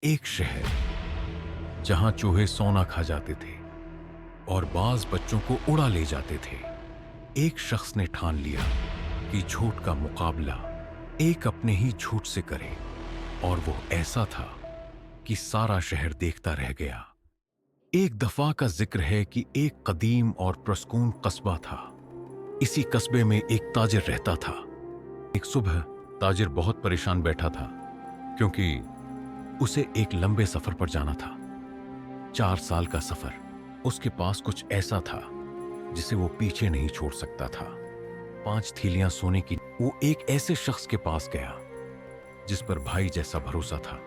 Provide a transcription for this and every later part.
एक शहर जहां चूहे सोना खा जाते थे और बाज बच्चों को उड़ा ले जाते थे। एक शख्स ने ठान लिया कि झूठ का मुकाबला एक अपने ही झूठ से करे, और वो ऐसा था कि सारा शहर देखता रह गया। एक दफा का जिक्र है कि एक कदीम और प्रस्कून कस्बा था। इसी कस्बे में एक ताजिर रहता था। एक सुबह ताजिर बहुत परेशान बैठा था, क्योंकि उसे एक लंबे सफर पर जाना था। 4 साल का सफर। उसके पास कुछ ऐसा था जिसे वो पीछे नहीं छोड़ सकता था। 5 थैलियां सोने की। वो एक ऐसे शख्स के पास गया जिस पर भाई जैसा भरोसा था।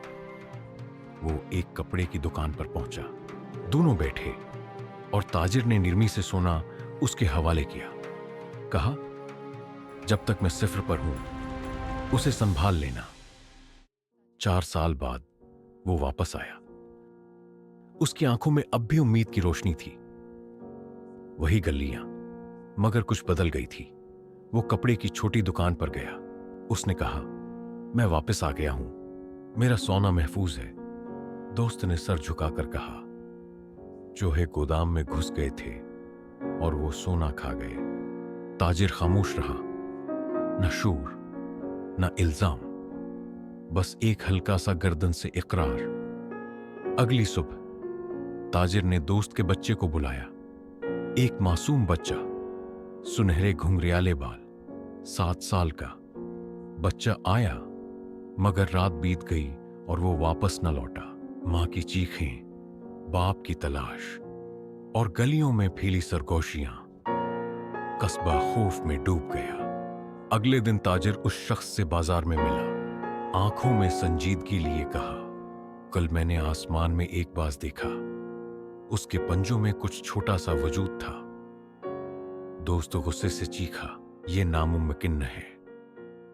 वो एक कपड़े की दुकान पर पहुंचा। दोनों बैठे और ताजिर ने निर्मी से सोना उसके हवाले किया। कहा, जब तक मैं सिफर पर हूं उसे संभाल लेना। 4 साल बाद वो वापस आया। उसकी आंखों में अब भी उम्मीद की रोशनी थी। वही गलियां, मगर कुछ बदल गई थी। वो कपड़े की छोटी दुकान पर गया। उसने कहा, मैं वापस आ गया हूं, मेरा सोना महफूज है। दोस्त ने सर झुकाकर कहा, चूहे गोदाम में घुस गए थे और वो सोना खा गए। ताजिर खामोश रहा। न शूर, न इल्जाम, बस एक हल्का सा गर्दन से इकरार। अगली सुबह ताजिर ने दोस्त के बच्चे को बुलाया। एक मासूम बच्चा, सुनहरे घुंघरियाले बाल, 7 साल का। बच्चा आया, मगर रात बीत गई और वो वापस न लौटा। मां की चीखें, बाप की तलाश और गलियों में फैली सरगोशियां। कस्बा खौफ में डूब गया। अगले दिन ताजिर उस शख्स से बाजार में मिला। आंखों में संजीदगी लिए कहा, कल मैंने आसमान में एक बाज देखा। उसके पंजों में कुछ छोटा सा वजूद था। दोस्त गुस्से से चीखा, यह नामुमकिन न है।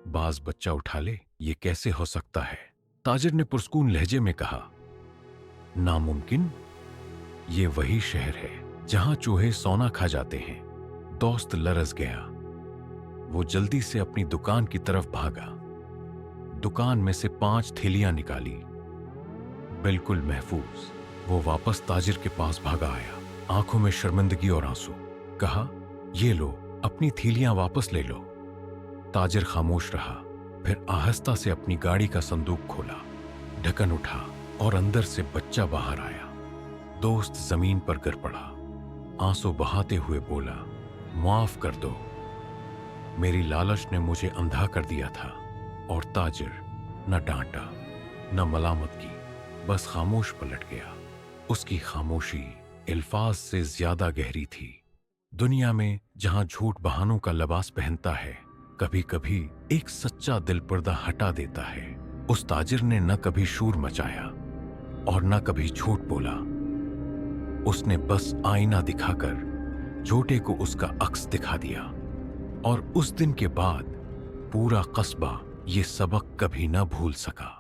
बाज बच्चा उठा ले, ये कैसे हो सकता है? ताजिर ने पुरस्कून लहजे में कहा, नामुमकिन? ये वही शहर है जहां चूहे सोना खा जाते हैं। दोस्त लरस गया। वो जल्दी से अपनी दुकान की तरफ भागा। दुकान में से 5 थैलियां निकाली, बिल्कुल महफूज। वो वापस ताजिर के पास भागा आया, आंखों में शर्मिंदगी और आंसू। कहा, ये लो, अपनी थैलियां वापस ले लो। ताजिर खामोश रहा। फिर आहिस्ता से अपनी गाड़ी का संदूक खोला, ढक्कन उठा और अंदर से बच्चा बाहर आया। दोस्त जमीन पर गिर पड़ा, आंसू बहाते हुए बोला, माफ कर दो, मेरी लालच ने मुझे अंधा कर दिया था। और ताजिर न डांटा न मलामत की, बस खामोश पलट गया। उसकी खामोशी अल्फाज से ज्यादा गहरी थी। दुनिया में जहां झूठ बहानों का लिबास पहनता है, कभी कभी एक सच्चा दिल पर्दा हटा देता है। उस ताजिर ने न कभी शूर मचाया और न कभी झूठ बोला। उसने बस आईना दिखाकर झूठे को उसका अक्स दिखा दिया। और उस दिन के बाद पूरा कस्बा ये सबक कभी न भूल सका।